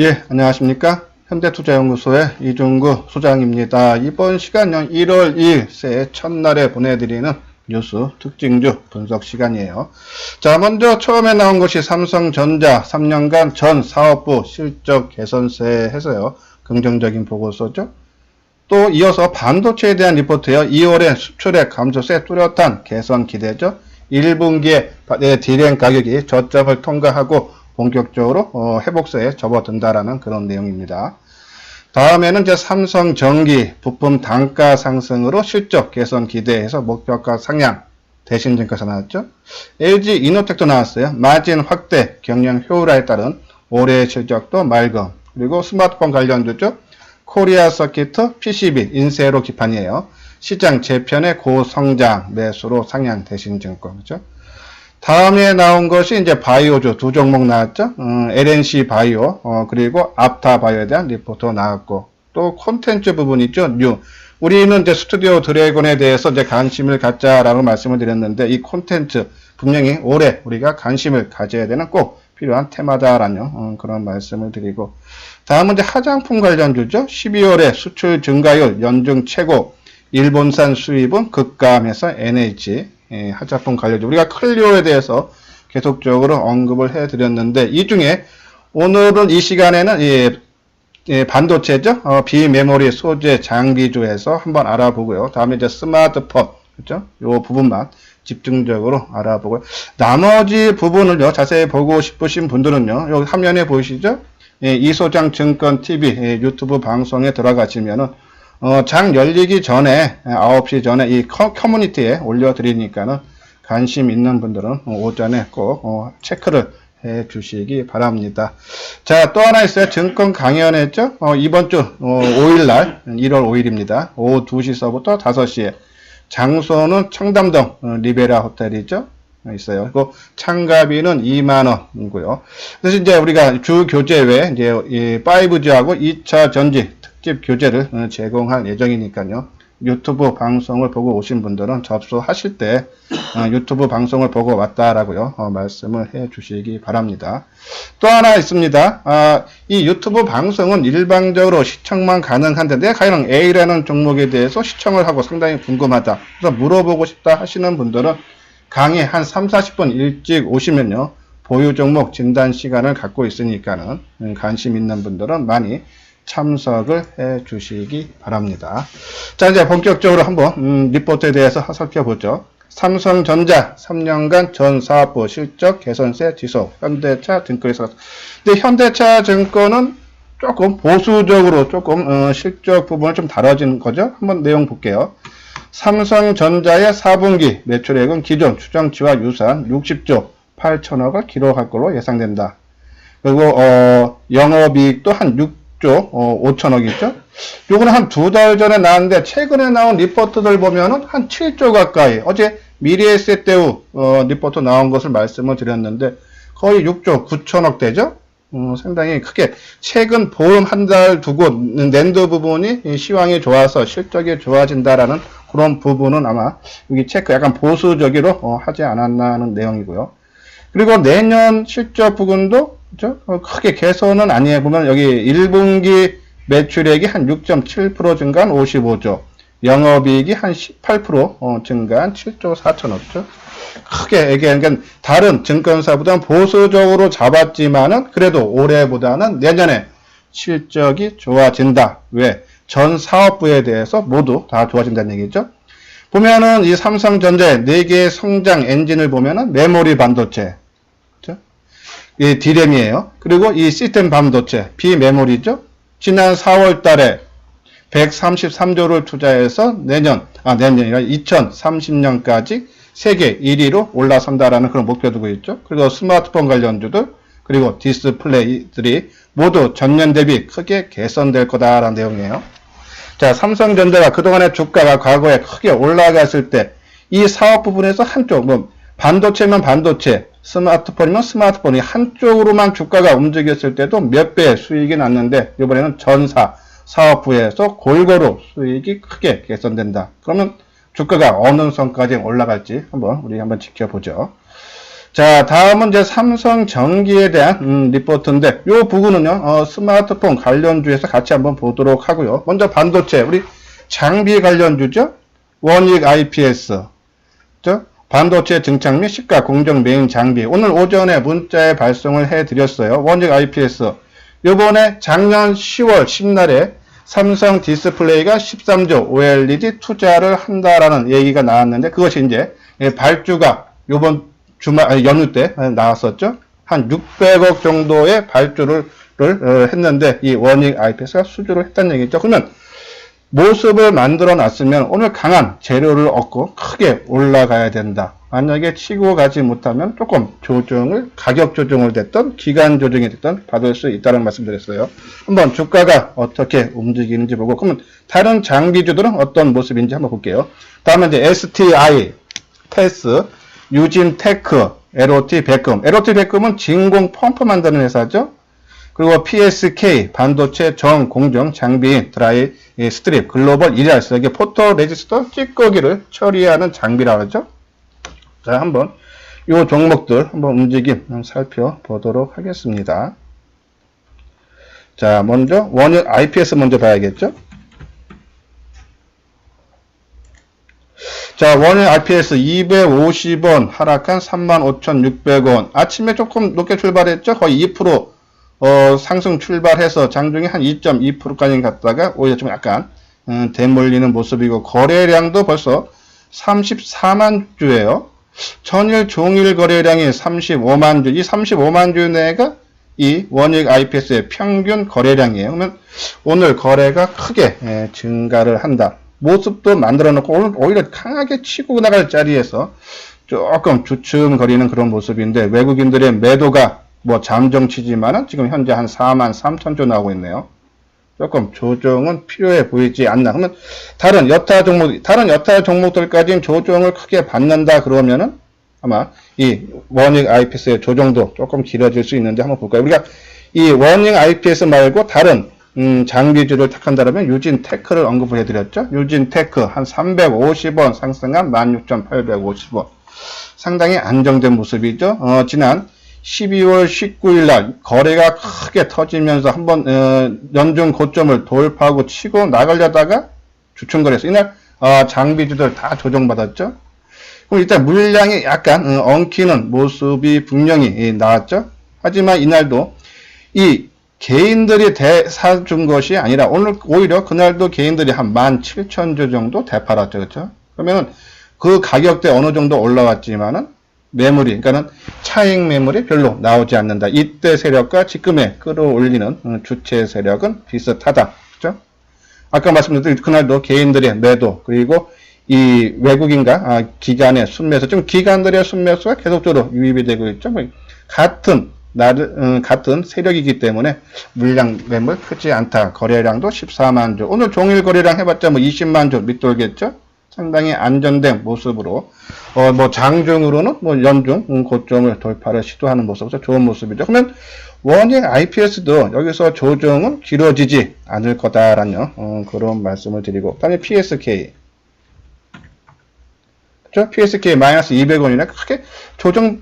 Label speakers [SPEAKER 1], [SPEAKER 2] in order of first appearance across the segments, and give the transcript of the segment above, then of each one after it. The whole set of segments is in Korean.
[SPEAKER 1] 예, 안녕하십니까. 현대투자연구소의 이중구 소장입니다. 이번 시간은 1월 2일 새해 첫날에 보내드리는 뉴스 특징주 분석 시간이에요. 자, 먼저 처음에 나온 것이 삼성전자 3년간 전 사업부 실적 개선세 해서요. 긍정적인 보고서죠. 또 이어서 반도체에 대한 리포트예요. 2월에 수출액 감소세 뚜렷한 개선 기대죠. 1분기에 디램 가격이 저점을 통과하고 본격적으로 회복세에 접어든다라는 그런 내용입니다. 다음에는 이제 삼성전기 부품 단가 상승으로 실적 개선 기대해서 목표가 상향 대신증권에서 나왔죠. LG 이노텍도 나왔어요. 마진 확대 경영 효율화에 따른 올해의 실적도 맑음. 그리고 스마트폰 관련주죠. 코리아 서키트 PCB 인세로 기판이에요. 시장 재편의 고성장 매수로 상향 대신증권. 그죠? 다음에 나온 것이 이제 바이오주 두 종목 나왔죠. LNC 바이오, 그리고 앞타 바이오에 대한 리포트 나왔고, 또 콘텐츠 부분 있죠. 뉴. 우리는 이제 스튜디오 드래곤에 대해서 이제 관심을 갖자라고 말씀을 드렸는데, 이 콘텐츠 분명히 올해 우리가 관심을 가져야 되는 꼭 필요한 테마다라는 그런 말씀을 드리고, 다음은 이제 화장품 관련주죠. 12월에 수출 증가율 연중 최고, 일본산 수입은 급감해서 NH, 화장품 관련주. 우리가 클리오에 대해서 계속적으로 언급을 해드렸는데, 이 중에 오늘은 이 시간에는 반도체죠. 비메모리 소재 장비주에서 한번 알아보고요. 다음에 이제 스마트폰, 그죠? 요 부분만 집중적으로 알아보고요. 나머지 부분을요, 자세히 보고 싶으신 분들은요, 여기 화면에 보이시죠? 이소장 증권 TV 유튜브 방송에 들어가시면은 장 열리기 전에 9시 전에 이 커뮤니티에 올려드리니까는 관심 있는 분들은 오전에 꼭 체크를 해 주시기 바랍니다. 자, 또 하나 있어요. 증권 강연했죠? 이번 주 5일날 1월 5일입니다. 오후 2시서부터 5시에 장소는 청담동 리베라 호텔이죠? 있어요. 그리고 참가비는 2만원이고요. 그래서 이제 우리가 주 교재 외에 이제 5G하고 2차 전지 특집 교재를 제공할 예정이니까요. 유튜브 방송을 보고 오신 분들은 접수하실 때 유튜브 방송을 보고 왔다라고요. 말씀을 해 주시기 바랍니다. 또 하나 있습니다. 이 유튜브 방송은 일방적으로 시청만 가능한데 내가 과연 A라는 종목에 대해서 시청을 하고 상당히 궁금하다. 그래서 물어보고 싶다 하시는 분들은 강의 한 3, 40분 일찍 오시면요. 보유 종목 진단 시간을 갖고 있으니까는 관심 있는 분들은 많이 참석을 해 주시기 바랍니다. 자, 이제 본격적으로 한번 리포트에 대해서 살펴보죠. 삼성전자 3년간 전 사업부 실적 개선세 지속, 현대차 증권에서. 근데 현대차 증권은 조금 보수적으로 조금 실적 부분을 좀 다뤄진 거죠. 한번 내용 볼게요. 삼성전자의 4분기 매출액은 기존 추정치와 유사한 60조 8천억을 기록할 것으로 예상된다. 그리고 영업이익도 한 6조 5천억이죠. 요거는 한 2달 전에 나왔는데 최근에 나온 리포트들 보면은 한 7조 가까이, 어제 미래에셋대우 리포트 나온 것을 말씀을 드렸는데 거의 6조 9천억 되죠. 상당히 크게 최근 보름 한 달 두고 낸드 부분이 시황이 좋아서 실적이 좋아진다라는 그런 부분은 아마 여기 체크 약간 보수적으로 하지 않았나 하는 내용이고요. 그리고 내년 실적 부분도 그렇죠? 크게 개선은 아니에요. 보면 여기 1분기 매출액이 한 6.7% 증가한 55조, 영업이익이 한 18% 증가한 7조 4천억죠. 크게 얘기하니까 다른 증권사보다는 보수적으로 잡았지만은 그래도 올해보다는 내년에 실적이 좋아진다. 왜? 전 사업부에 대해서 모두 다 좋아진다는 얘기죠. 보면은 이 삼성전자의 4개의 성장 엔진을 보면은 메모리 반도체, 그렇죠? 이 디램이에요. 그리고 이 시스템 반도체, 비메모리죠. 지난 4월 달에 133조를 투자해서 내년이 아니라 2030년까지 세계 1위로 올라선다라는 그런 목표 두고 있죠. 그리고 스마트폰 관련주들, 그리고 디스플레이들이 모두 전년 대비 크게 개선될 거다라는 내용이에요. 자, 삼성전자가 그동안의 주가가 과거에 크게 올라갔을 때 이 사업 부분에서 한쪽, 반도체면 반도체, 스마트폰이면 스마트폰이 한쪽으로만 주가가 움직였을 때도 몇 배의 수익이 났는데 이번에는 전사 사업부에서 골고루 수익이 크게 개선된다. 그러면 주가가 어느 선까지 올라갈지 우리 한번 지켜보죠. 자, 다음은 이제 삼성 전기에 대한 리포트인데 요 부분은요 스마트폰 관련주에서 같이 한번 보도록 하고요. 먼저 반도체 우리 장비 관련주죠. 원익 IPS 반도체 증착 및 시가 공정 메인 장비 오늘 오전에 문자에 발송을 해드렸어요. 원익 IPS 요번에 작년 10월 10날에 삼성 디스플레이가 13조 OLED 투자를 한다라는 얘기가 나왔는데 그것이 이제 발주가 요번 주말 연휴 때 나왔었죠. 한 600억 정도의 발주를 했는데 이 원익 IPS가 수주를 했다는 얘기죠. 그러면 모습을 만들어 놨으면 오늘 강한 재료를 얻고 크게 올라가야 된다. 만약에 치고 가지 못하면 조금 가격 조정을 됐던 기간 조정이 됐던 받을 수 있다는 말씀드렸어요. 한번 주가가 어떻게 움직이는지 보고 그러면 다른 장비주들은 어떤 모습인지 한번 볼게요. 다음에 이제 STI, 테스, 유진테크, LOT 백금. LOT 백금은 진공 펌프 만드는 회사죠. 그리고 PSK, 반도체 정공정 장비인 드라이 스트립, 글로벌 이리알스, 이게 포토 레지스터 찌꺼기를 처리하는 장비라고 하죠. 자, 한번 이 종목들 한번 움직임 살펴보도록 하겠습니다. 자, 먼저 원익 IPS 먼저 봐야겠죠. 자, 원익 IPS 250원 하락한 35,600원. 아침에 조금 높게 출발했죠. 거의 2% 상승 출발해서 장중에 한 2.2%까지 갔다가 오히려 좀 약간 되몰리는 모습이고 거래량도 벌써 34만 주예요. 전일 종일 거래량이 35만 주. 이 35만 주 내가 이 원익 IPS의 평균 거래량이에요. 그러면 오늘 거래가 크게 증가를 한다. 모습도 만들어 놓고 오히려 강하게 치고 나갈 자리에서 조금 주춤거리는 그런 모습인데 외국인들의 매도가 뭐 잠정치지만은 지금 현재 한 4만 3천 조 나오고 있네요. 조금 조정은 필요해 보이지 않나. 그러면 다른 여타 종목들까지는 조정을 크게 받는다 그러면은 아마 이 원익 IPS의 조정도 조금 길어질 수 있는데 한번 볼까요? 우리가 이 원익 IPS 말고 다른 장비주를 택한다면 유진테크를 언급을 해드렸죠. 유진테크 한 350원 상승한 16,850원. 상당히 안정된 모습이죠. 지난 12월 19일 날 거래가 크게 터지면서 한번 연중 고점을 돌파하고 치고 나가려다가 주춤거렸어. 이날 장비주들 다 조정받았죠. 그럼 일단 물량이 약간 엉키는 모습이 분명히 나왔죠. 하지만 이날도 이 개인들이 사준 것이 아니라 오늘 오히려 그날도 개인들이 한 17,000주 정도 되팔았죠. 그렇죠? 그러면은 그 가격대 어느 정도 올라왔지만은 매물이, 그러니까는 차익 매물이 별로 나오지 않는다. 이때 세력과 지금의 끌어올리는 주체 세력은 비슷하다. 그죠? 아까 말씀드린 그날도 개인들의 매도, 그리고 이 외국인과 기관의 순매수, 지금 기관들의 순매수가 계속적으로 유입이 되고 있죠. 같은 세력이기 때문에 물량 매물 크지 않다. 거래량도 14만 주. 오늘 종일 거래량 해봤자 뭐 20만 주 밑돌겠죠? 상당히 안전된 모습으로, 뭐 장중으로는 뭐 연중 고점을 돌파를 시도하는 모습으로 좋은 모습이죠. 그러면 원익 IPS도 여기서 조정은 길어지지 않을 거다라는 그런 말씀을 드리고, 다음에 PSK. 그렇죠? PSK 마이너스 200원이나 크게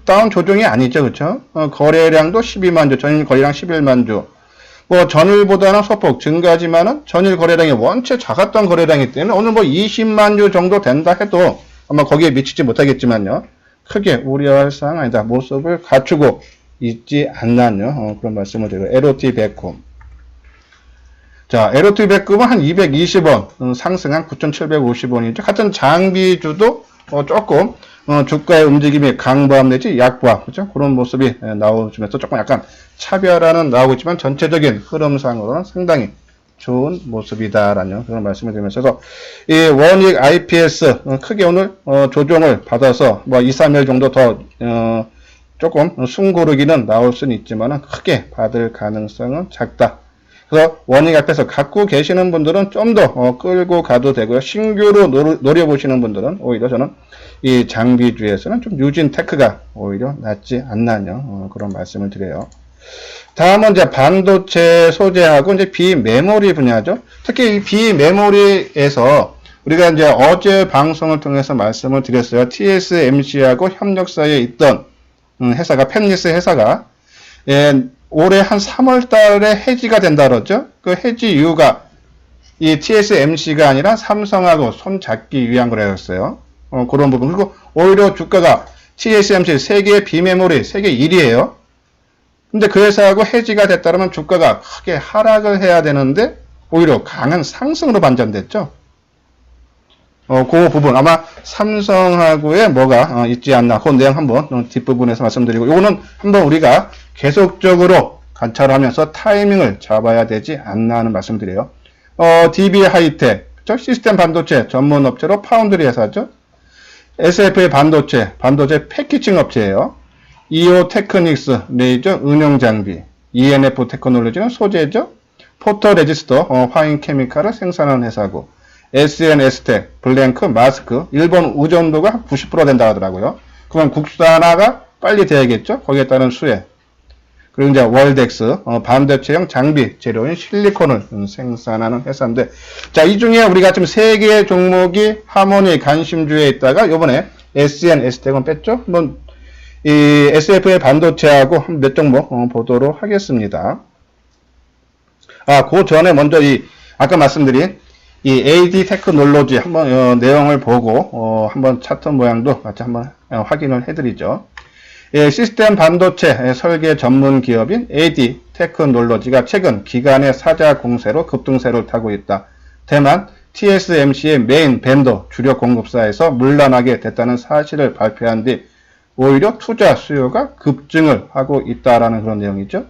[SPEAKER 1] 다운 조정이 아니죠. 그렇죠? 거래량도 12만 주, 전일 거래량 11만 주. 뭐 전일보다는 소폭 증가하지만은 전일 거래량이 원체 작았던 거래량이기 때문에 오늘 뭐 20만 주 정도 된다 해도 아마 거기에 미치지 못하겠지만요. 크게 우려할 사항 아니다. 모습을 갖추고 있지 않나요. 그런 말씀을 드리고, LOT 백금. 자, LOT 백금은 한 220원 상승한 9,750원이죠. 같은 장비주도 조금 주가의 움직임이 강보합 내지 약보합, 그죠? 그런 모습이 나오면서 조금 약간 차별화는 나오고 있지만 전체적인 흐름상으로는 상당히 좋은 모습이다라는 그런 말씀을 드리면서, 이 원익 IPS 크게 오늘 조정을 받아서 뭐 2, 3일 정도 더 조금 숨고르기는 나올 수는 있지만 크게 받을 가능성은 작다. 그래서 원익 IPS 갖고 계시는 분들은 좀 더 끌고 가도 되고요. 신규로 노려보시는 분들은 오히려 저는 이 장비주에서는 좀 유진테크가 오히려 낫지 않나요? 그런 말씀을 드려요. 다음은 이제 반도체 소재하고 이제 비메모리 분야죠. 특히 이 비메모리에서 우리가 이제 어제 방송을 통해서 말씀을 드렸어요. TSMC하고 협력사에 있던 회사가 펜리스 회사가 올해 한 3월 달에 해지가 된다 그러죠. 그 해지 이유가 이 TSMC가 아니라 삼성하고 손 잡기 위한 거라였어요. 그런 부분. 그리고 오히려 주가가 TSMC 세계 비메모리 세계 1위예요. 근데 그 회사하고 해지가 됐다면 주가가 크게 하락을 해야 되는데 오히려 강한 상승으로 반전됐죠. 그 부분 아마 삼성하고의 뭐가 있지 않나. 그 내용 한번 뒷부분에서 말씀드리고, 이거는 한번 우리가 계속적으로 관찰하면서 타이밍을 잡아야 되지 않나 하는 말씀드려요. DB 하이텍, 시스템 반도체 전문 업체로 파운드리 회사죠. SFA 반도체 패키징 업체예요. EO 테크닉스 레이저 응용 장비, ENF 테크놀로지는 소재죠. 포토 레지스터 화인 케미칼을 생산하는 회사고, SNS텍 블랭크 마스크 일본 의존도가 한 90% 된다 하더라고요. 그럼 국산화가 빨리 돼야겠죠. 거기에 따른 수혜. 그리고 이제 월덱스 반도체형 장비 재료인 실리콘을 생산하는 회사인데, 자, 이 중에 우리가 지금 세 개의 종목이 하모니 관심주에 있다가 이번에 SNS텍은 뺐죠. 한번 이 SFA 반도체하고 몇 종목 보도록 하겠습니다. 그 전에 먼저 아까 말씀드린 이 AD 테크놀로지 한번 내용을 보고 한번 차트 모양도 같이 한번 확인을 해드리죠. 시스템 반도체 설계 전문 기업인 AD 테크놀로지가 최근 기간의 사자 공세로 급등세를 타고 있다. 다만 TSMC의 메인 벤더 주력 공급사에서 물러나게 됐다는 사실을 발표한 뒤 오히려 투자 수요가 급증을 하고 있다라는 그런 내용이죠.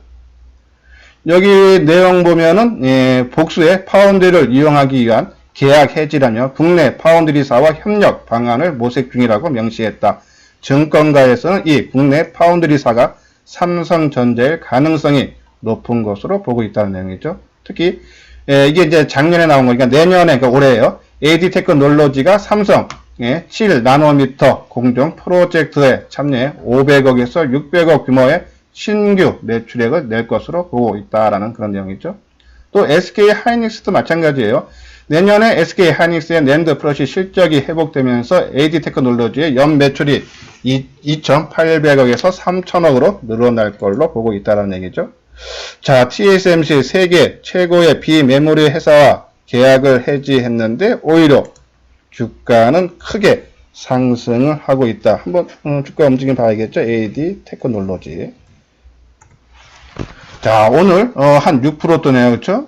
[SPEAKER 1] 여기 내용 보면은 복수의 파운드리를 이용하기 위한 계약 해지라며 국내 파운드리사와 협력 방안을 모색 중이라고 명시했다. 증권가에서는 이 국내 파운드리사가 삼성전자일 가능성이 높은 것으로 보고 있다는 내용이죠. 특히 이게 이제 작년에 나온 거니까 내년에, 그러니까 올해예요. AD 테크놀로지가 삼성 7나노미터 공정 프로젝트에 참여해 500억에서 600억 규모의 신규 매출액을 낼 것으로 보고 있다라는 그런 내용이죠. 또 SK 하이닉스도 마찬가지예요. 내년에 SK 하이닉스의 낸드 플러시 실적이 회복되면서 AD 테크놀로지의 연 매출이 2,800억에서 3,000억으로 늘어날 걸로 보고 있다는 얘기죠. 자, TSMC 세계 최고의 비메모리 회사와 계약을 해지했는데 오히려 주가는 크게 상승을 하고 있다. 한번 주가 움직임 봐야겠죠. AD 테크놀로지. 자, 오늘 한 6% 뜨네요. 그렇죠?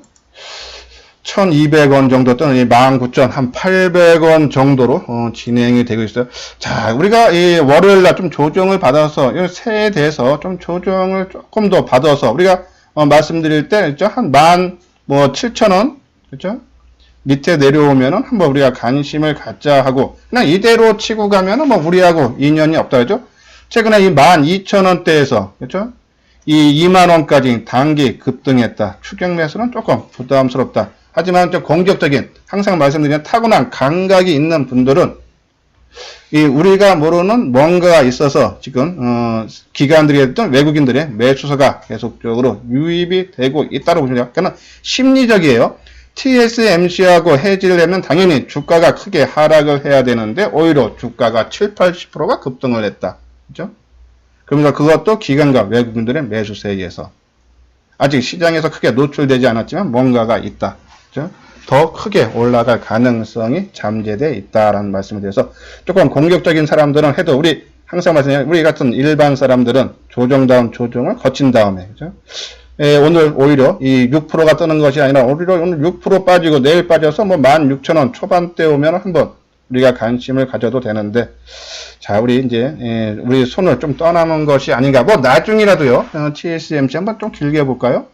[SPEAKER 1] 1,200원 정도 뜨는 19,800원 정도로 진행이 되고 있어요. 자, 우리가 이 월요일날 좀 조정을 받아서 이 새에 대해서 좀 조정을 조금 더 받아서 우리가 말씀드릴 때 그렇죠? 한 17,000원 그렇죠? 밑에 내려오면은 한번 우리가 관심을 갖자 하고, 그냥 이대로 치고 가면은 뭐 우리하고 인연이 없다 그죠? 최근에 이 12,000원대에서 그렇죠? 이 2만원까지 단기 급등했다. 추격 매수는 조금 부담스럽다. 하지만 좀 공격적인, 항상 말씀드리는 타고난 감각이 있는 분들은 이 우리가 모르는 뭔가가 있어서 지금 기관들이 했던 외국인들의 매수서가 계속적으로 유입이 되고 있다고 보시면 돼요. 그러니까 심리적이에요. TSMC하고 해지를 하면 당연히 주가가 크게 하락을 해야 되는데 오히려 주가가 7, 80%가 급등을 했다. 그죠? 그러면서 그것도 기관과 외국인들의 매수세에 의해서 아직 시장에서 크게 노출되지 않았지만 뭔가가 있다. 그죠? 더 크게 올라갈 가능성이 잠재되어 있다라는 말씀을 드려서 조금 공격적인 사람들은 해도 우리 항상 말씀드리는 우리 같은 일반 사람들은 조정다운 조정을 거친 다음에 그죠? 오늘 오히려 이 6%가 뜨는 것이 아니라 오히려 오늘 6% 빠지고 내일 빠져서 뭐 16,000원 초반대 오면 한번 우리가 관심을 가져도 되는데, 자, 우리 이제 우리 손을 좀 떠나는 것이 아닌가. 뭐 나중이라도요. TSMC 한번 좀 길게 볼까요?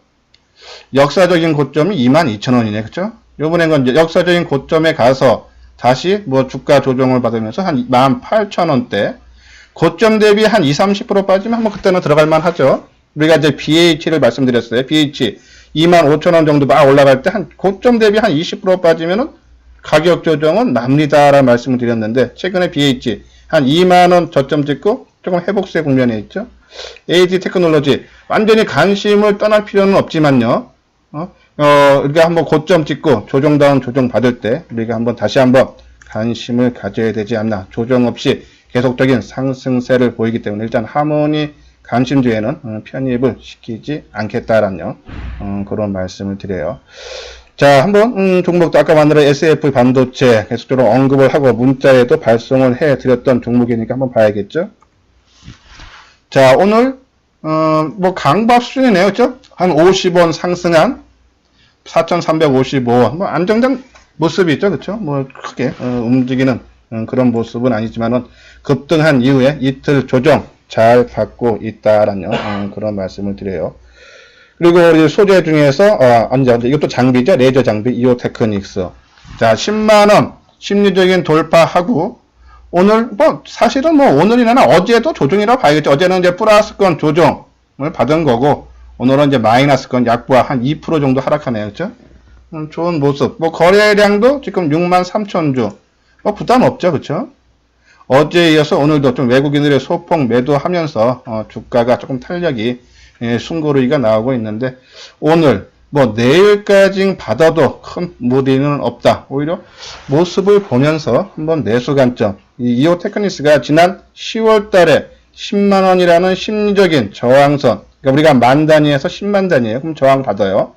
[SPEAKER 1] 역사적인 고점이 22,000원이네. 그쵸? 요번엔 건 역사적인 고점에 가서 다시 뭐 주가 조정을 받으면서 한 18,000원대 고점 대비 한 20, 30% 빠지면 한번 그때는 들어갈 만 하죠. 우리가 이제 BH를 말씀드렸어요. BH 25,000원 정도 막 올라갈 때 한 고점 대비 한 20% 빠지면은 가격 조정은 납니다라는 말씀을 드렸는데, 최근에 BH 한 2만원 저점 찍고 조금 회복세 국면에 있죠. AD 테크놀로지 완전히 관심을 떠날 필요는 없지만요. 우리가 한번 고점 찍고 조정다운 조정 받을 때 우리가 한번 다시 한번 관심을 가져야 되지 않나. 조정 없이 계속적인 상승세를 보이기 때문에 일단 하모니 관심주에는 편입을 시키지 않겠다라는 그런 말씀을 드려요. 자, 한번 종목도 아까 만들어 SF 반도체 계속적으로 언급을 하고 문자에도 발송을 해드렸던 종목이니까 한번 봐야겠죠. 자, 오늘 뭐 강밥 수준이네요, 그렇죠? 한 50원 상승한 4,355원, 뭐 안정된 모습이 있죠, 그렇죠? 뭐 크게 움직이는 그런 모습은 아니지만은 급등한 이후에 이틀 조정 잘 받고 있다라는 그런 말씀을 드려요. 그리고 우리 소재 중에서 이것도 장비죠, 레이저 장비 이오테크닉스. 자, 10만원 심리적인 돌파하고 오늘 뭐 사실은 뭐 오늘이나 어제도 조정이라고 봐야겠죠. 어제는 이제 플러스권 조정을 받은 거고 오늘은 이제 마이너스권 약보와 한 2% 정도 하락하네요, 그렇죠? 좋은 모습. 뭐 거래량도 지금 63,000주. 뭐 부담 없죠, 그렇죠? 어제에 이어서 오늘도 좀 외국인들의 소폭 매도하면서 주가가 조금 탄력이 숨고르기가 나오고 있는데 오늘 뭐 내일까지 받아도 큰 무리는 없다. 오히려 모습을 보면서 한번 매수 관점. 이 이오테크닉스가 지난 10월 달에 10만 원이라는 심리적인 저항선. 그러니까 우리가 만 단위에서 10만 단위예요. 그럼 저항 받아요.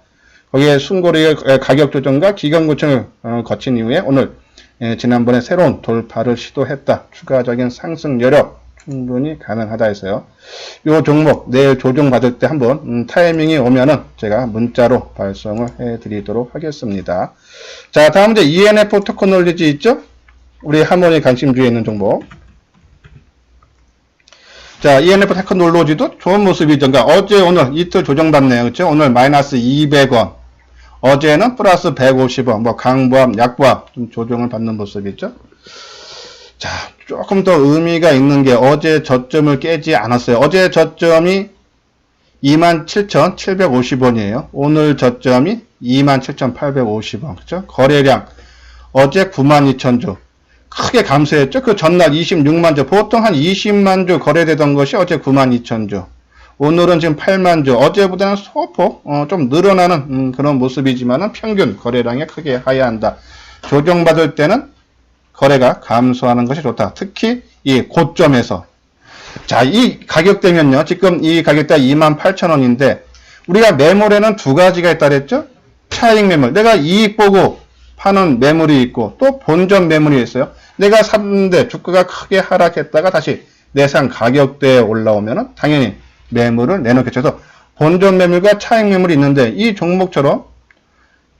[SPEAKER 1] 거기에 숨고르기의 가격 조정과 기간 고청을 거친 이후에 오늘 지난번에 새로운 돌파를 시도했다. 추가적인 상승 여력 충분히 가능하다 해서요. 이 종목 내일 조정받을 때 한번 타이밍이 오면은 제가 문자로 발송을 해드리도록 하겠습니다. 자, 다음 이제 ENF 테크놀로지 있죠? 우리 하모니 관심주에 있는 종목. 자, ENF 테크놀로지도 좋은 모습이죠. 그러니까 어제 오늘 이틀 조정받네요. 그렇죠? 오늘 마이너스 200원. 어제는 플러스 150원, 뭐 강보합, 약보합 좀 조정을 받는 모습이죠. 자, 조금 더 의미가 있는 게 어제 저점을 깨지 않았어요. 어제 저점이 27,750원이에요. 오늘 저점이 27,850원. 그죠? 거래량 어제 92,000주. 크게 감소했죠. 그 전날 26만 주. 보통 한 20만 주 거래되던 것이 어제 92,000주. 오늘은 지금 8만 주, 어제보다는 소폭 좀 늘어나는 그런 모습이지만은 평균 거래량이 크게 하야한다. 조정받을 때는 거래가 감소하는 것이 좋다. 특히 이 고점에서. 자, 이 가격대면요. 지금 이 가격대 28,000원인데 우리가 매물에는 두 가지가 있다 그랬죠? 차익 매물. 내가 이익 보고 파는 매물이 있고 또 본전 매물이 있어요. 내가 샀는데 주가가 크게 하락했다가 다시 내상 가격대에 올라오면은 당연히 매물을 내놓겠죠. 그래서 본전 매물과 차익 매물이 있는데 이 종목처럼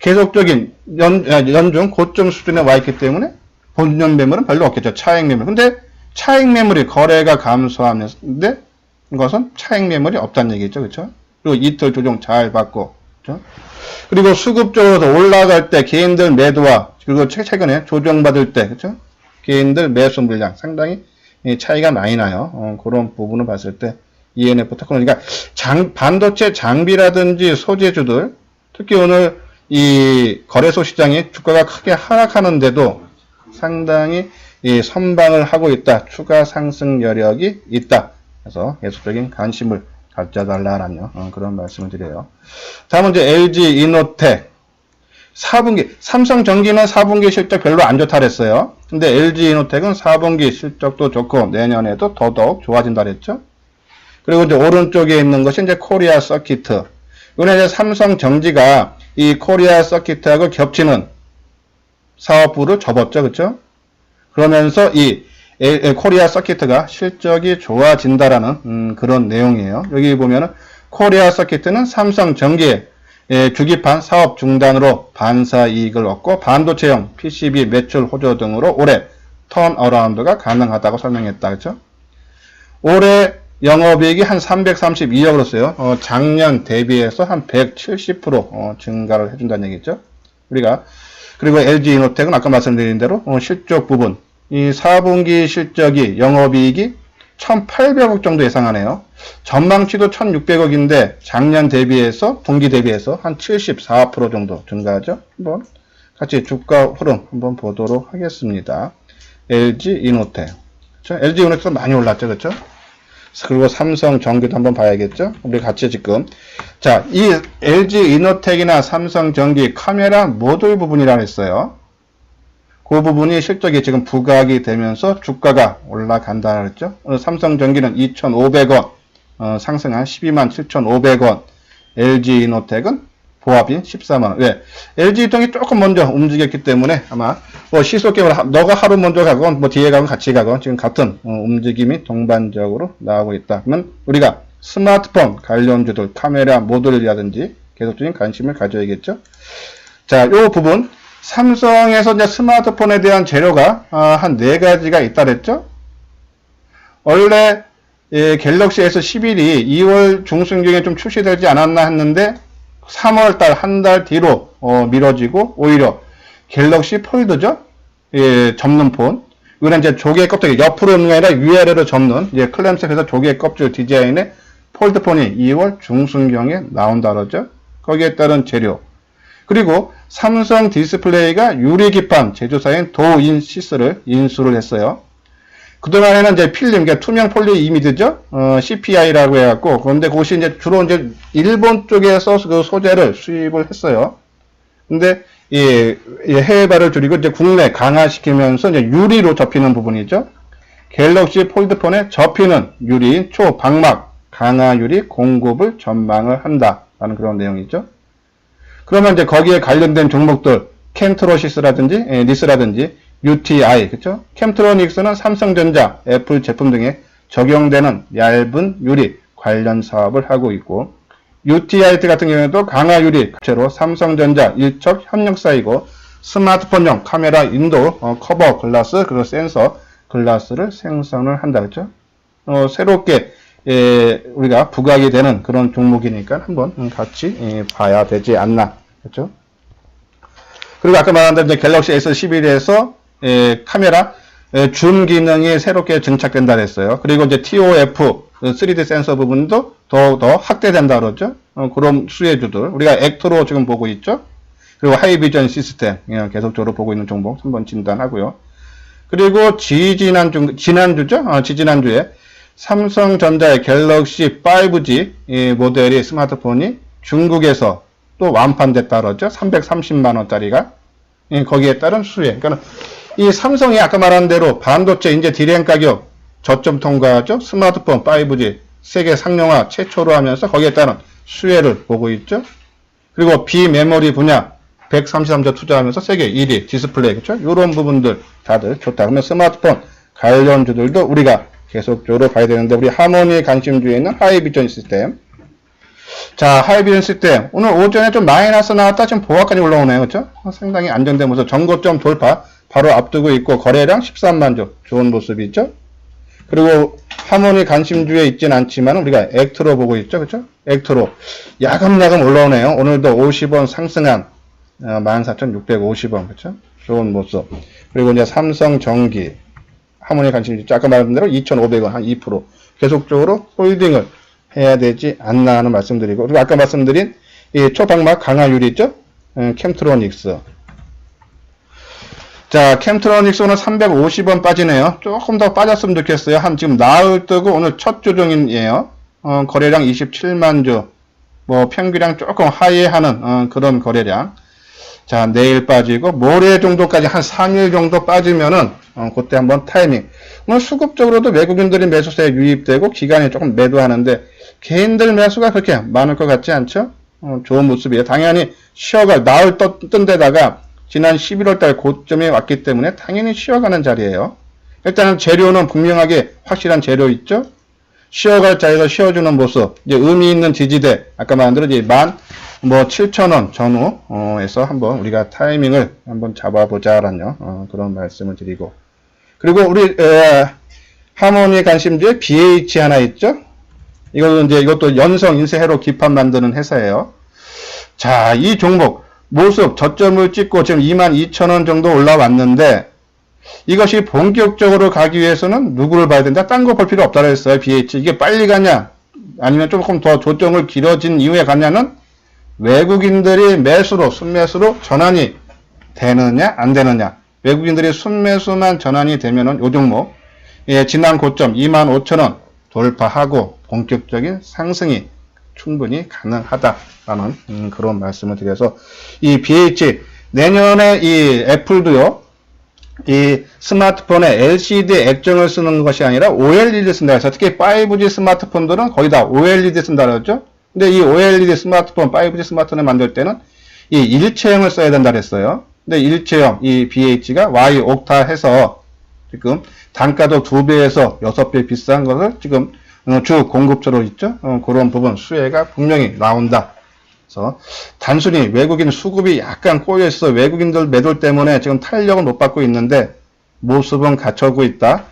[SPEAKER 1] 계속적인 연중 고점 수준에 와 있기 때문에 본전 매물은 별로 없겠죠. 차익 매물. 근데 차익 매물이 거래가 감소하는데 이것은 차익 매물이 없다는 얘기죠. 그렇죠? 그리고 이틀 조정 잘 받고. 그렇죠? 그리고 수급적으로 올라갈 때 개인들 매도와 그리고 최근에 조정받을 때 그렇죠? 개인들 매수 물량 상당히 차이가 많이 나요. 그런 부분을 봤을 때 ENF 테크놀로지, 그러니까 반도체 장비라든지 소재주들, 특히 오늘 이 거래소 시장이 주가가 크게 하락하는데도 상당히 이 선방을 하고 있다. 추가 상승 여력이 있다. 그래서 계속적인 관심을 가져달라는 그런 말씀을 드려요. 다음은 이제 LG 이노텍 4분기, 삼성전기는 4분기 실적 별로 안 좋다 그랬어요. 근데 LG 이노텍은 4분기 실적도 좋고 내년에도 더더욱 좋아진다 그랬죠. 그리고 이제 오른쪽에 있는 것이 이제 코리아 서키트. 이번에 이제 삼성전기가 이 코리아 서키트하고 겹치는 사업부를 접었죠. 그렇죠? 그러면서 이 코리아 서키트가 실적이 좋아진다라는 그런 내용이에요. 여기 보면은 코리아 서키트는 삼성전기의 주기판 사업 중단으로 반사 이익을 얻고 반도체형 PCB 매출 호조 등으로 올해 턴어라운드가 가능하다고 설명했다. 그렇죠? 올해 영업이익이 한 332억으로서요. 작년 대비해서 한 170% 증가를 해준다는 얘기죠. 우리가 그리고 LG 이노텍은 아까 말씀드린 대로 실적 부분 이 4분기 실적이 영업이익이 1,800억 정도 예상하네요. 전망치도 1,600억인데 작년 대비해서 분기 대비해서 한 74% 정도 증가하죠. 한번 같이 주가 흐름 한번 보도록 하겠습니다. LG 이노텍. 그렇죠? LG 이노텍도 많이 올랐죠, 그렇죠? 그리고 삼성전기도 한번 봐야겠죠? 우리 같이 지금. 자, 이 LG 이노텍이나 삼성전기 카메라 모듈 부분이라고 했어요. 그 부분이 실적이 지금 부각이 되면서 주가가 올라간다 그랬죠. 삼성전기는 2,500원 상승한 127,500원, LG이노텍은 보합인 14만원. 왜? LG이통이 조금 먼저 움직였기 때문에 아마 뭐 시소게임을 너가 하루 먼저 가건 뭐 뒤에 가건 같이 가건 지금 같은 움직임이 동반적으로 나오고 있다. 그러면 우리가 스마트폰 관련주들 카메라 모듈이라든지 계속적인 관심을 가져야겠죠. 자, 요 부분 삼성에서 이제 스마트폰에 대한 재료가 한 4가지가 있다 그랬죠. 원래 갤럭시 S11이 2월 중순경에 좀 출시되지 않았나 했는데 3월달 한 달 뒤로 미뤄지고 오히려 갤럭시 폴드죠. 접는 폰. 이거는 이제 조개 껍질 옆으로는 아니라 위아래로 접는 클램셋에서 조개 껍질 디자인의 폴드폰이 2월 중순경에 나온다 그러죠. 거기에 따른 재료. 그리고 삼성 디스플레이가 유리기판 제조사인 도인시스를 인수를 했어요. 그동안에는 이제 필름, 그러니까 투명 폴리 이미드죠? CPI라고 해갖고, 그런데 그것이 이제 주로 이제 일본 쪽에서 그 소재를 수입을 했어요. 근데, 이 해외발을 줄이고 이제 국내 강화시키면서 이제 유리로 접히는 부분이죠. 갤럭시 폴드폰에 접히는 유리인 초방막 강화 유리 공급을 전망을 한다라는 그런 내용이죠. 그러면 이제 거기에 관련된 종목들, 캠트로시스라든지, 리스라든지, UTI, 그쵸? 캠트로닉스는 삼성전자, 애플 제품 등에 적용되는 얇은 유리 관련 사업을 하고 있고, UTI 같은 경우에도 강화 유리, 제로 삼성전자 일척 협력사이고, 스마트폰용 카메라 인도 커버 글라스, 그리고 센서 글라스를 생산을 한다, 그쵸? 새롭게, 우리가 부각이 되는 그런 종목이니까 한번 같이 봐야 되지 않나, 그쵸? 그리고 아까 말한 대로 이제 갤럭시 S11에서 카메라 줌 기능이 새롭게 증착된다 그랬어요. 그리고 이제 TOF 3D 센서 부분도 더 확대된다 그러죠. 그런 수혜주들 우리가 액토로 지금 보고 있죠. 그리고 하이비전 시스템 계속적으로 보고 있는 종목 한번 진단하고요. 그리고 지난주죠. 지난주에 삼성전자의 갤럭시 5G 모델이 스마트폰이 중국에서 또 완판됐다 그러죠. 330만 원짜리가 거기에 따른 수혜. 그러니까 이 삼성이 아까 말한 대로 반도체 이제 디램 가격 저점 통과하죠. 스마트폰 5G 세계 상용화 최초로 하면서 거기에 따른 수혜를 보고 있죠. 그리고 비메모리 분야 133조 투자하면서 세계 1위 디스플레이 그렇죠. 이런 부분들 다들 좋다. 그러면 스마트폰 관련주들도 우리가 계속적으로 봐야 되는데 우리 하모니 관심주에 있는 하이비전 시스템. 자, 하이비전 시스템. 오늘 오전에 좀 마이너스 나왔다 지금 보합까지 올라오네요. 그렇죠? 상당히 안정된 모습. 전고점 돌파 바로 앞두고 있고 거래량 13만 주 좋은 모습이죠. 그리고 하모니 관심주에 있진 않지만 우리가 액트로 보고 있죠. 그렇죠? 액트로 야금야금 올라오네요. 오늘도 50원 상승한 14,650원. 그렇죠? 좋은 모습. 그리고 이제 삼성전기 하모니 관심주 아까 말한 대로 2,500원 한 2% 계속적으로 홀딩을 해야 되지 않나 하는 말씀드리고 그리고 아까 말씀드린 이 초방막 강화유리 있죠? 캠트로닉스. 자, 캠트로닉스 오늘 350원 빠지네요. 조금 더 빠졌으면 좋겠어요. 한 지금 나흘 뜨고 오늘 첫 조정이에요. 거래량 27만 주. 뭐 평균량 조금 하이하는 그런 거래량. 자, 내일 빠지고 모레 정도까지 한 3일 정도 빠지면은 그때 한번 타이밍. 오늘 수급적으로도 외국인들이 매수세에 유입되고 기관이 조금 매도하는데 개인들 매수가 그렇게 많을 것 같지 않죠? 좋은 모습이에요. 당연히 쉬어갈 나흘 뜬 데다가 지난 11월달 고점에 왔기 때문에 당연히 쉬어가는 자리예요. 일단은 재료는 분명하게 확실한 재료 있죠. 쉬어갈 자리에서 쉬어주는 모습. 이제 의미 있는 지지대 아까 말한 대로 이제 17,000원 전후에서 한번 우리가 타이밍을 한번 잡아보자라는 그런 말씀을 드리고 그리고 우리 하모니 관심주에 BH 하나 있죠. 이것도 연성 인쇄회로 기판 만드는 회사예요. 자, 이 종목 모습 저점을 찍고 지금 22,000원 정도 올라왔는데 이것이 본격적으로 가기 위해서는 누구를 봐야 된다? 딴 거 볼 필요 없다고 했어요. BH. 이게 빨리 가냐? 아니면 조금 더 조정을 길어진 이후에 가냐는 외국인들이 매수로, 순매수로 전환이 되느냐, 안 되느냐. 외국인들이 순매수만 전환이 되면은 요 종목, 지난 고점 25,000원 돌파하고 본격적인 상승이 충분히 가능하다라는 그런 말씀을 드려서 이 BH 내년에 이 애플도요 이 스마트폰에 LCD 액정을 쓰는 것이 아니라 OLED 쓴다 해서 특히 5G 스마트폰들은 거의 다 OLED 쓴다 그러죠. 근데 이 OLED 스마트폰, 5G 스마트폰을 만들 때는 이 일체형을 써야 된다 그랬어요. 근데 일체형, 이 BH가 Y 옥타 해서 지금 단가도 2배에서 6배 비싼 것을 지금 주 공급처로 있죠. 그런 부분 수혜가 분명히 나온다. 그래서 단순히 외국인 수급이 약간 꼬여있어 외국인들 매도 때문에 지금 탄력을 못 받고 있는데 모습은 갖춰오고 있다.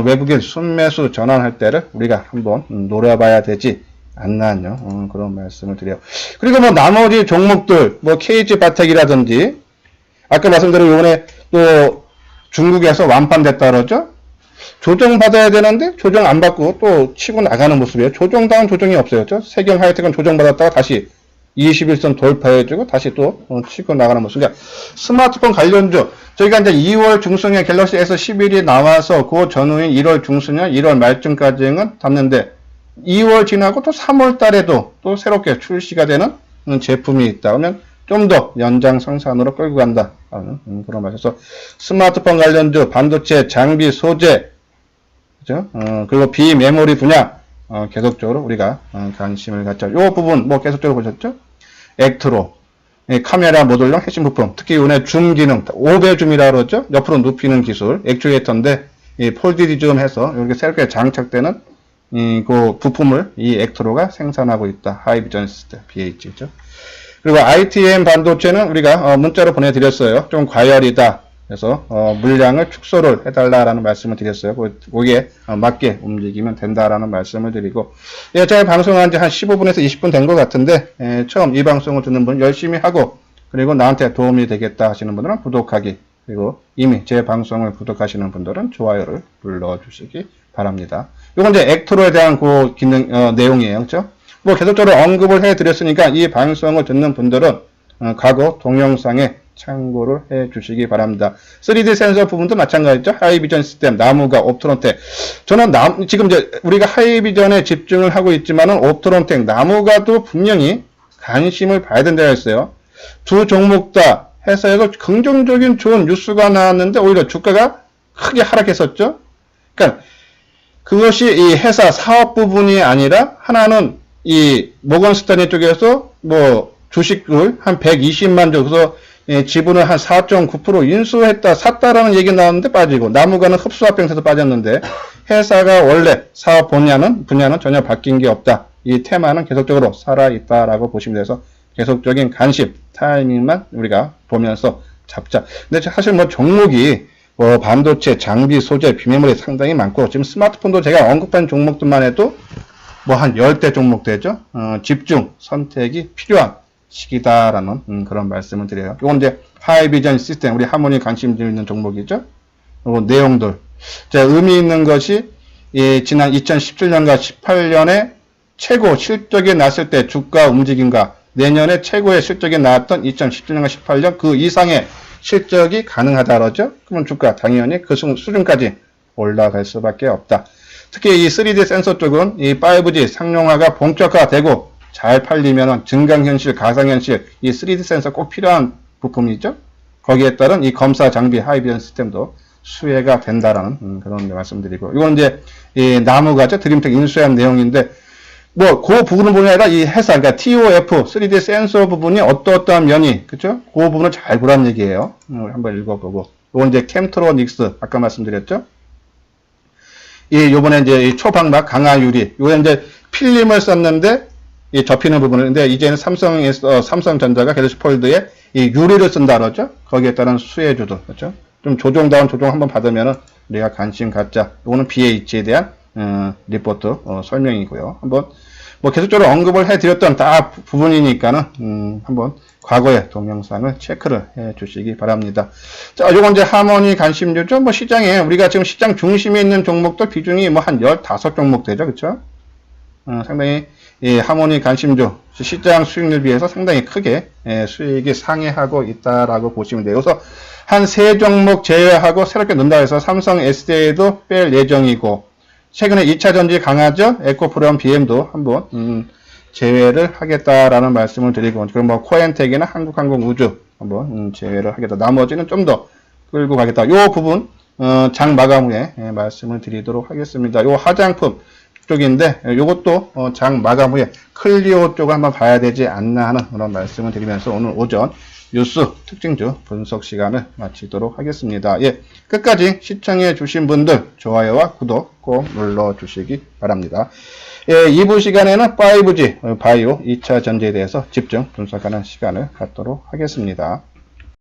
[SPEAKER 1] 외국인 순매수 전환할 때를 우리가 한번 노려봐야 되지 않나요? 그런 말씀을 드려요. 그리고 뭐 나머지 종목들 뭐 KG바텍이라든지 아까 말씀드린 요번에 또 중국에서 완판됐다 그러죠? 조정받아야 되는데 조정 안 받고 또 치고 나가는 모습이에요. 조정다운 조정이 없어요. 세경 하이텍은 조정받았다가 다시 21선 돌파해주고 다시 또 치고 나가는 모습. 그러니까 스마트폰 관련주 저희가 이제 2월 중순에 갤럭시 S11이 나와서 그 전후인 1월 중순이나 1월 말쯤까지는 봤는데 2월 지나고 또 3월 달에도 또 새롭게 출시가 되는 제품이 있다. 그러면 좀 더 연장 생산으로 끌고 간다. 그런 말에서 스마트폰 관련주, 반도체, 장비, 소재, 그죠? 그리고 비메모리 분야 계속적으로 우리가 관심을 갖죠. 이 부분 뭐 계속적으로 보셨죠? 액트로, 카메라 모듈용 핵심 부품, 특히 이번에 줌 기능, 5배 줌이라고 그러죠? 옆으로 눕히는 기술, 액추에이터인데 이 폴디디 줌 해서 이렇게 새롭게 장착되는 그 부품을 이 액트로가 생산하고 있다. 하이비전 시스템, BH죠. 그리고 ITM 반도체는 우리가 문자로 보내드렸어요. 좀 과열이다. 그래서 물량을 축소를 해달라라는 말씀을 드렸어요. 거기에 맞게 움직이면 된다라는 말씀을 드리고, 예, 제가 방송한 지 한 15분에서 20분 된 것 같은데, 처음 이 방송을 듣는 분 열심히 하고, 그리고 나한테 도움이 되겠다 하시는 분들은 구독하기, 그리고 이미 제 방송을 구독하시는 분들은 좋아요를 눌러주시기 바랍니다. 이건 이제 액트로에 대한 그 기능 내용이에요, 그렇죠? 뭐 계속적으로 언급을 해드렸으니까 이 방송을 듣는 분들은 과거 동영상에 참고를 해 주시기 바랍니다. 3D 센서 부분도 마찬가지죠. 하이비전 시스템, 나무가, 옵트론텍. 저는 지금 이제 우리가 하이비전에 집중을 하고 있지만은 옵트론텍, 나무가도 분명히 관심을 봐야 된다고 했어요. 두 종목 다 회사에서 긍정적인 좋은 뉴스가 나왔는데 오히려 주가가 크게 하락했었죠. 그러니까 그것이 이 회사 사업 부분이 아니라 하나는 이 모건스탠리 쪽에서 뭐 주식을 한 120만 주, 그래서 지분을 한 4.9% 인수했다, 샀다라는 얘기 나왔는데 빠지고, 나무가는 흡수합병에서 빠졌는데, 회사가 원래 사업 분야는 전혀 바뀐 게 없다. 이 테마는 계속적으로 살아있다라고 보시면 돼서, 계속적인 관심, 타이밍만 우리가 보면서 잡자. 근데 사실 뭐 종목이, 반도체, 장비, 소재, 비메모리 상당히 많고, 지금 스마트폰도 제가 언급한 종목들만 해도 뭐 한 10대 종목 되죠. 집중, 선택이 필요한 시기다라는 그런 말씀을 드려요. 이건 이제 하이비전 시스템, 우리 하모니 관심 있는 종목이죠. 요 내용들. 자, 의미 있는 것이 지난 2017년과 18년에 최고 실적이 났을 때 주가 움직임과 내년에 최고의 실적이 나왔던 2017년과 18년 그 이상의 실적이 가능하다 그러죠. 그러면 주가 당연히 그 수준까지 올라갈 수밖에 없다. 특히 이 3D 센서 쪽은 이 5G 상용화가 본격화되고 잘 팔리면 증강현실, 가상현실, 이 3D 센서 꼭 필요한 부품이죠. 거기에 따른 이 검사 장비 하이비전 시스템도 수혜가 된다라는 그런 말씀드리고, 이건 이제 이 나무가죠. 드림텍 인수한 내용인데, 뭐 그 부분은 뭐냐 아니라 이 회사, 그러니까 TOF 3D 센서 부분이 어떠한 면이, 그죠? 그 부분을 잘 보란 얘기예요. 한번 읽어보고, 이건 이제 캠트로닉스 아까 말씀드렸죠. 요번에 이제 이 초방막 강화 유리, 요게 이제 필름을 썼는데, 이 접히는 부분을, 근데 이제는 삼성전자가 갤럭시 폴드에 이 유리를 쓴다 그러죠? 거기에 따른 수혜주도, 그렇죠? 좀 조정 한번 받으면은 우리가 관심 갖자. 요거는 BH에 대한, 리포트, 설명이고요. 한번, 뭐 계속적으로 언급을 해드렸던 다 부분이니까는, 한번 과거의 동영상을 체크를 해 주시기 바랍니다. 자, 요건 이제 하모니 관심주죠. 뭐 시장에, 우리가 지금 시장 중심에 있는 종목들 비중이 뭐 한 15종목 되죠. 그쵸? 상당히, 하모니 관심주, 시장 수익률 비해서 상당히 크게, 수익이 상회하고 있다라고 보시면 돼요. 그래서 한 3종목 제외하고 새롭게 넣는다 해서 삼성 SDI도 뺄 예정이고, 최근에 2차 전지 강하죠? 에코프롬 BM도 한번, 제외를 하겠다라는 말씀을 드리고, 그럼 뭐 코엔텍이나 한국항공우주 한번 제외를 하겠다. 나머지는 좀 더 끌고 가겠다. 요 부분 장 마감 후에 말씀을 드리도록 하겠습니다. 요 화장품 쪽인데 요것도 장 마감 후에 클리오 쪽을 한번 봐야 되지 않나 하는 그런 말씀을 드리면서 오늘 오전 뉴스 특징주 분석 시간을 마치도록 하겠습니다. 예, 끝까지 시청해 주신 분들 좋아요와 구독 꼭 눌러 주시기 바랍니다. 예, 2부 시간에는 5G 바이오 2차 전지에 대해서 집중 분석하는 시간을 갖도록 하겠습니다.